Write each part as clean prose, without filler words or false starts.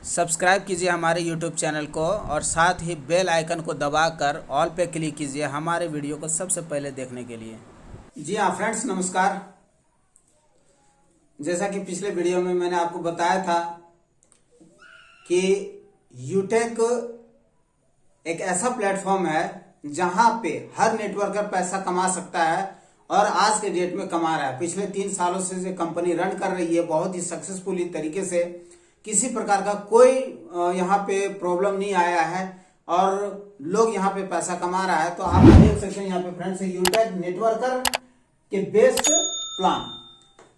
Subscribe कीजिए हमारे YouTube channel को और साथ ही बेल आइकन को दबाकर ऑल पे क्लिक कीजिए हमारे वीडियो को सबसे पहले देखने के लिए। जी हाँ फ्रेंड्स, नमस्कार। जैसा कि पिछले वीडियो में मैंने आपको बताया था कि यूटेक एक ऐसा प्लेटफॉर्म है जहां पे हर नेटवर्कर पैसा कमा सकता है और आज के डेट में कमा रहा है। पिछले 3 सालों से जो कंपनी रन कर रही है बहुत ही सक्सेसफुली तरीके से, किसी प्रकार का कोई यहाँ पे प्रॉब्लम नहीं आया है और लोग यहाँ पे पैसा कमा रहा है। तो आप देख सकते हैं यहाँ पे फ्रेंड्स, यूटेक नेटवर्कर के बेस्ट प्लान,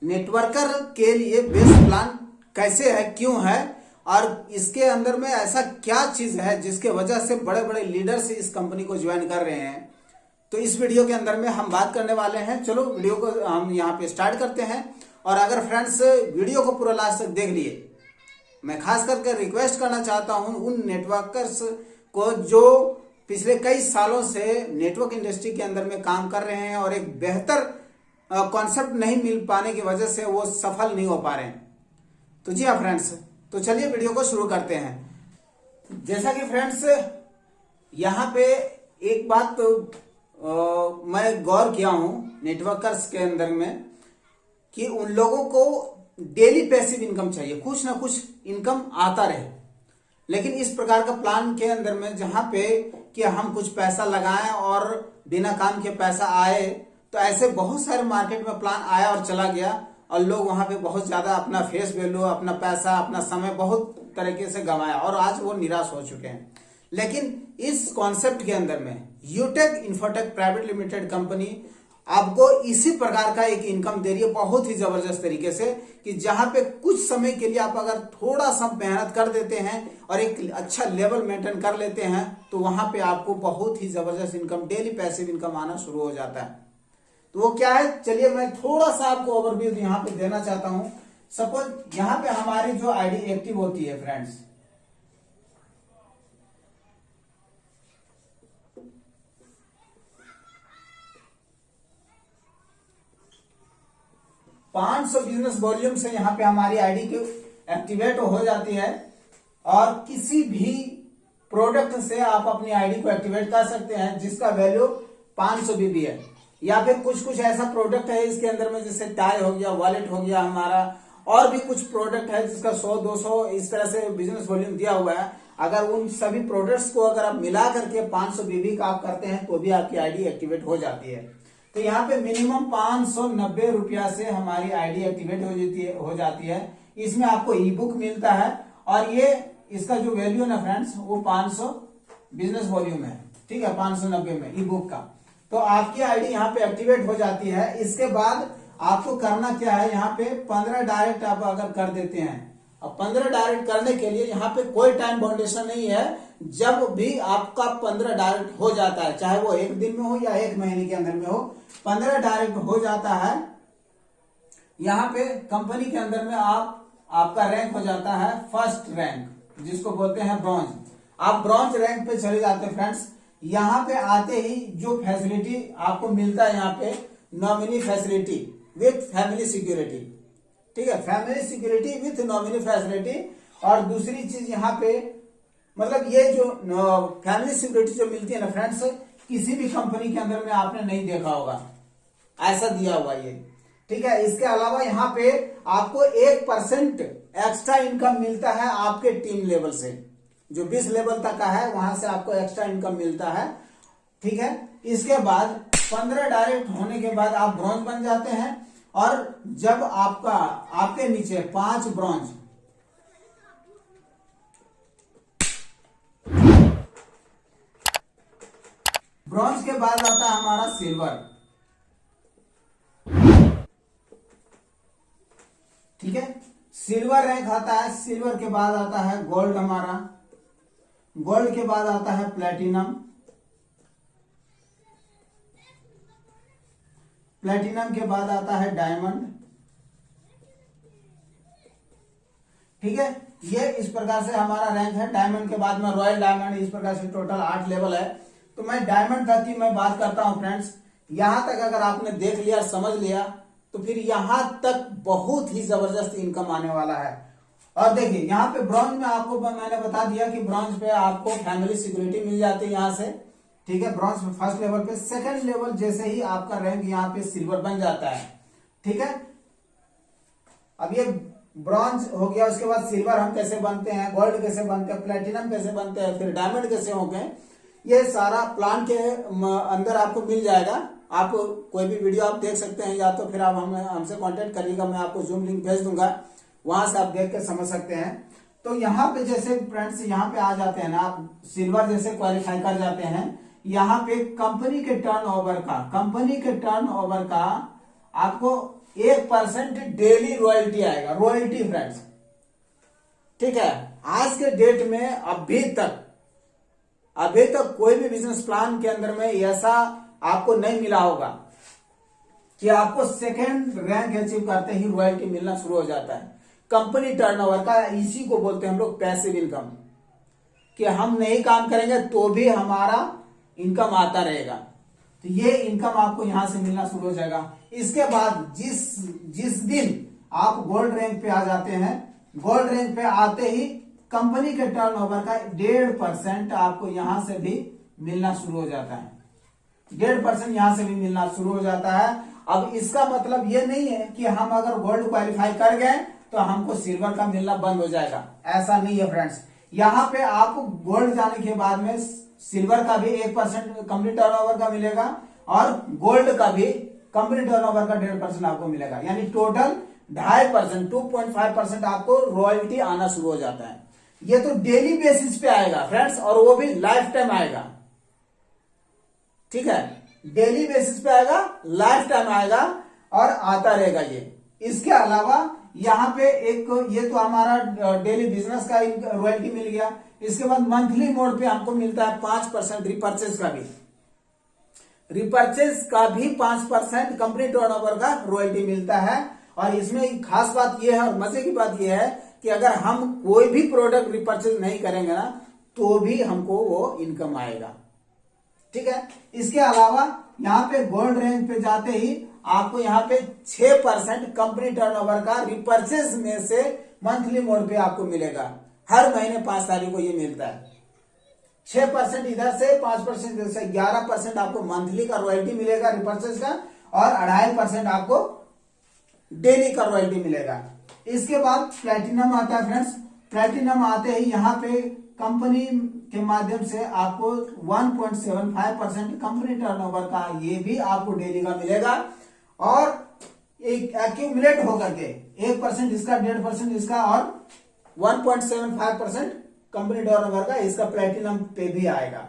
नेटवर्कर के लिए बेस्ट प्लान कैसे है, क्यों है और इसके अंदर में ऐसा क्या चीज है जिसके वजह से बड़े बड़े लीडर्स इस कंपनी को ज्वाइन कर रहे हैं। तो इस वीडियो के अंदर में हम बात करने वाले हैं। चलो वीडियो को हम यहाँ पे स्टार्ट करते हैं। और अगर फ्रेंड्स वीडियो को पूरा लास्ट तक देख लिए, मैं खास करके रिक्वेस्ट करना चाहता हूं उन नेटवर्कर्स को जो पिछले कई सालों से नेटवर्क इंडस्ट्री के अंदर में काम कर रहे हैं और एक बेहतर कॉन्सेप्ट नहीं मिल पाने की वजह से वो सफल नहीं हो पा रहे हैं। तो जी हाँ फ्रेंड्स, तो चलिए वीडियो को शुरू करते हैं। जैसा कि फ्रेंड्स यहाँ पे एक बात मैं गौर किया हूं नेटवर्कर्स के अंदर में कि उन लोगों को डेली पैसिव इनकम चाहिए, कुछ ना कुछ इनकम आता रहे। लेकिन इस प्रकार का प्लान के अंदर में जहां पे कि हम कुछ पैसा लगाएं और बिना काम के पैसा आए, तो ऐसे बहुत सारे मार्केट में प्लान आया और चला गया और लोग वहां पे बहुत ज्यादा अपना फेस वैल्यू, अपना पैसा, अपना समय बहुत तरीके से गंवाया और आज वो निराश हो चुके हैं। लेकिन इस कॉन्सेप्ट के अंदर में यूटेक इन्फोटेक प्राइवेट लिमिटेड कंपनी आपको इसी प्रकार का एक इनकम दे रही है बहुत ही जबरदस्त तरीके से, कि जहां पे कुछ समय के लिए आप अगर थोड़ा सा मेहनत कर देते हैं और एक अच्छा लेवल मेंटेन कर लेते हैं तो वहां पे आपको बहुत ही जबरदस्त इनकम, डेली पैसिव इनकम आना शुरू हो जाता है। तो वो क्या है, चलिए मैं थोड़ा सा आपको ओवरव्यू यहाँ पे देना चाहता हूं। सपोज यहाँ पे हमारी जो आईडी एक्टिव होती है फ्रेंड्स, $500 बिजनेस वॉल्यूम से यहाँ पे हमारी आईडी की एक्टिवेट हो जाती है और किसी भी प्रोडक्ट से आप अपनी आईडी को एक्टिवेट कर सकते हैं जिसका वैल्यू 500 बीबी है। या फिर कुछ ऐसा प्रोडक्ट है इसके अंदर में, जैसे टाई हो गया, वॉलेट हो गया हमारा, और भी कुछ प्रोडक्ट है जिसका 100-200 इस तरह से बिजनेस वॉल्यूम दिया हुआ है। अगर उन सभी प्रोडक्ट्स को अगर आप मिला करके 500 बीबी का आप करते हैं तो भी आपकी आईडी एक्टिवेट हो जाती है। तो यहाँ पे मिनिमम 590 रुपया से हमारी आईडी एक्टिवेट हो जाती है। इसमें आपको ई बुक मिलता है और ये इसका जो वैल्यू है ना फ्रेंड्स, वो 500 बिजनेस वॉल्यूम है, ठीक है, 590 में ई बुक का। तो आपकी आईडी यहाँ पे एक्टिवेट हो जाती है। इसके बाद आपको करना क्या है, यहाँ पे 15 डायरेक्ट आप अगर कर देते हैं, अब 15 डायरेक्ट करने के लिए यहाँ पे कोई टाइम बाउंडेशन नहीं है। जब भी आपका 15 डायरेक्ट हो जाता है, चाहे वो 1 दिन में हो या 1 महीने के अंदर में हो, 15 डायरेक्ट हो जाता है, यहाँ पे कंपनी के अंदर में आपका रैंक हो जाता है फर्स्ट रैंक, जिसको बोलते हैं ब्रॉन्ज। आप ब्रॉन्ज रैंक पे चले जाते हैं फ्रेंड्स। यहाँ पे आते ही जो फैसिलिटी आपको मिलता है, यहाँ पे nominee facility with family security, ठीक है, family security with nominee facility. और दूसरी चीज यहाँ पे, मतलब ये जो फैमिली सिक्योरिटी जो मिलती है ना फ्रेंड्स, किसी भी कंपनी के अंदर में आपने नहीं देखा होगा, ऐसा दिया हुआ ये, ठीक है। इसके अलावा यहाँ पे आपको 1% एक्स्ट्रा इनकम मिलता है आपके टीम लेवल से, जो 20 लेवल तक का है वहां से आपको एक्स्ट्रा इनकम मिलता है, ठीक है। इसके बाद 15 डायरेक्ट होने के बाद आप ब्रॉन्ज बन जाते हैं और जब आपके नीचे 5 ब्रॉन्ज, ब्रॉन्ज के बाद आता है हमारा सिल्वर, ठीक है, सिल्वर रैंक आता है। सिल्वर के बाद आता है गोल्ड हमारा, गोल्ड के बाद आता है प्लेटिनम, प्लेटिनम के बाद आता है डायमंड, ठीक है। ये इस प्रकार से हमारा रैंक है। डायमंड के बाद में रॉयल डायमंड, इस प्रकार से टोटल 8 लेवल है। तो मैं डायमंड तक की मैं बात करता हूं फ्रेंड्स। यहां तक अगर आपने देख लिया, समझ लिया, तो फिर यहां तक बहुत ही जबरदस्त इनकम आने वाला है। और देखिए यहाँ पे ब्रॉन्ज में आपको मैंने बता दिया कि ब्रॉन्ज पे आपको फैमिली सिक्योरिटी मिल जाती है यहाँ से, ठीक है। ब्रॉन्ज में फर्स्ट लेवल पे, सेकंड लेवल जैसे ही आपका रैंक यहाँ पे सिल्वर बन जाता है, ठीक है। अब ये ब्रॉन्ज हो गया, उसके बाद सिल्वर हम कैसे बनते हैं, गोल्ड कैसे बनते हैं, प्लेटिनम कैसे बनते हैं, फिर डायमंड कैसे होंगे, ये सारा प्लान के अंदर आपको मिल जाएगा। आप कोई भी वीडियो आप देख सकते हैं, या तो फिर आप हमसे कांटेक्ट करिएगा, मैं आपको जूम लिंक भेज दूंगा, वहां से आप देख के समझ सकते हैं। तो यहाँ पे जैसे फ्रेंड्स यहाँ पे आ जाते हैं ना, आप सिल्वर जैसे क्वालिफाई कर जाते हैं, यहाँ पे कंपनी के टर्नओवर का आपको 1% डेली रॉयल्टी आएगा, रॉयल्टी फ्रेंड्स, ठीक है। आज के डेट में अभी तक कोई भी बिजनेस प्लान के अंदर में ऐसा आपको नहीं मिला होगा कि आपको सेकंड रैंक अचीव करते ही रॉयल्टी मिलना शुरू हो जाता है। कंपनी टर्नओवर का, इसी को बोलते हैं हम लोग पैसिव इनकम, कि हम नहीं काम करेंगे तो भी हमारा इनकम आता रहेगा। तो ये इनकम आपको यहां से मिलना शुरू हो जाएगा। इसके बाद जिस दिन आप गोल्ड रैंक पे आ जाते हैं, गोल्ड रैंक पे आते ही कंपनी के टर्नओवर का 1.5% आपको यहां से भी मिलना शुरू हो जाता है, 1.5% यहां से भी मिलना शुरू हो जाता है। अब इसका मतलब ये नहीं है कि हम अगर गोल्ड क्वालिफाई कर गए तो हमको सिल्वर का मिलना बंद हो जाएगा, ऐसा नहीं है फ्रेंड्स। यहाँ पे आपको गोल्ड जाने के बाद में सिल्वर का भी 1% कंपनी टर्नओवर का मिलेगा, और गोल्ड का भी कंपनी टर्नओवर का 1.5% आपको मिलेगा, यानी टोटल 2.5%, 2.5% आपको रॉयल्टी आना शुरू हो जाता है। ये तो डेली बेसिस पे आएगा फ्रेंड्स, और वो भी लाइफ टाइम आएगा, ठीक है। डेली बेसिस पे आएगा, लाइफ टाइम आएगा और आता रहेगा ये। इसके अलावा यहाँ पे एक, ये तो हमारा डेली बिजनेस का रॉयल्टी मिल गया। इसके बाद मंथली मोड पे हमको मिलता है 5% रिपर्चेज का भी 5% कंपनी टर्नओवर का रॉयल्टी मिलता है। और इसमें खास बात यह है और मजे की बात यह है कि अगर हम कोई भी प्रोडक्ट रिपर्चेज नहीं करेंगे ना, तो भी हमको वो इनकम आएगा, ठीक है। इसके अलावा यहाँ पे गोल्ड रैंक पे जाते ही आपको यहाँ पे 6% कंपनी टर्नओवर का रिपर्चेज में से मंथली मोड पे आपको मिलेगा। हर महीने 5 तारीख को ये मिलता है। 6% इधर से, 5% इधर से, 11% आपको मंथली का रॉयल्टी मिलेगा रिपर्चेज का, और 2.5% आपको डेली का रॉयल्टी मिलेगा। इसके बाद प्लैटिनम आता है फ्रेंड्स। प्लैटिनम आते ही यहाँ पे कंपनी के माध्यम से आपको 1.75% कंपनी टर्नओवर का ये भी आपको डेली का मिलेगा, और एक एक्यूमुलेट होकर के 1% इसका, 1.5% इसका, और 1.75% कंपनी टर्नओवर का इसका प्लैटिनम पे भी आएगा,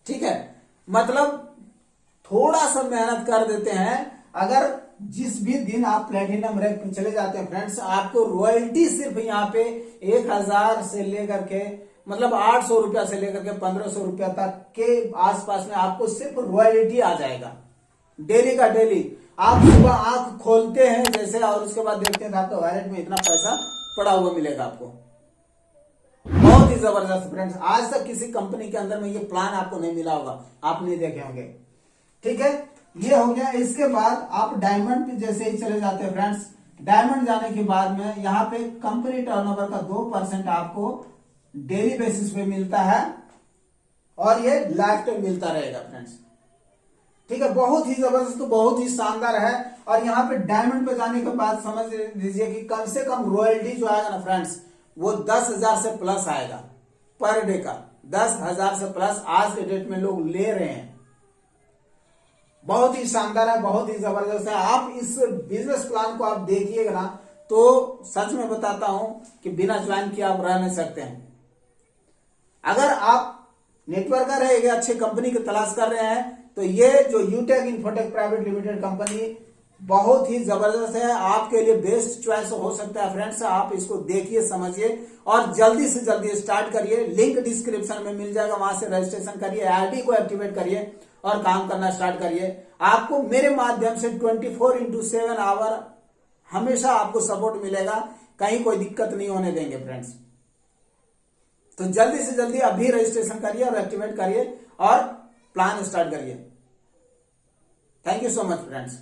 ठीक है। मतलब थोड़ा सा मेहनत कर देते हैं, अगर जिस भी दिन आप प्लैटिनम रैंक पे चले जाते हैं फ्रेंड्स, आपको रॉयल्टी सिर्फ यहाँ पे 1000 से लेकर के, मतलब 800 रुपया से लेकर के 1500 रुपया तक के आसपास में आपको सिर्फ रॉयल्टी आ जाएगा, डेली का डेली। आप सुबह आंख खोलते हैं जैसे, और उसके बाद देखते हैं तो आपके वॉलेट में इतना पैसा पड़ा हुआ मिलेगा आपको। बहुत ही जबरदस्त फ्रेंड्स, आज तक किसी कंपनी के अंदर में ये प्लान आपको नहीं मिला होगा, आप नहीं देखे होंगे, ठीक है। ये हो गया। इसके बाद आप डायमंड पे जैसे ही चले जाते हैं फ्रेंड्स, डायमंड जाने के बाद में यहाँ पे कंपनी टर्नओवर का 2% आपको डेली बेसिस पे मिलता है, और ये लाइफ टाइम मिलता रहेगा फ्रेंड्स, ठीक है। बहुत ही जबरदस्त, बहुत ही शानदार है। और यहाँ पे डायमंड पे जाने के बाद समझ लीजिए कि कम से कम रॉयल्टी जो आएगा ना फ्रेंड्स, वो 10,000 से प्लस आएगा पर डे का, 10,000 से प्लस आज के डेट में लोग ले रहे हैं। बहुत ही शानदार है, बहुत ही जबरदस्त है। आप इस बिजनेस प्लान को आप देखिएगा ना, तो सच में बताता हूं कि बिना ज्वाइन किए आप रह नहीं सकते हैं। अगर आप नेटवर्कर है, एक अच्छी कंपनी की तलाश कर रहे हैं, तो ये जो यूटेक इन्फोटेक प्राइवेट लिमिटेड कंपनी बहुत ही जबरदस्त है, आपके लिए बेस्ट चॉइस हो सकता है फ्रेंड्स। आप इसको देखिए, समझिए, और जल्दी से जल्दी स्टार्ट करिए। लिंक डिस्क्रिप्शन में मिल जाएगा, वहां से रजिस्ट्रेशन करिए, आईडी को एक्टिवेट करिए और काम करना स्टार्ट करिए। आपको मेरे माध्यम से 24/7 आवर हमेशा आपको सपोर्ट मिलेगा, कहीं कोई दिक्कत नहीं होने देंगे फ्रेंड्स। तो जल्दी से जल्दी अभी रजिस्ट्रेशन करिए और एक्टिवेट करिए और प्लान स्टार्ट करिए। Thank you so much friends.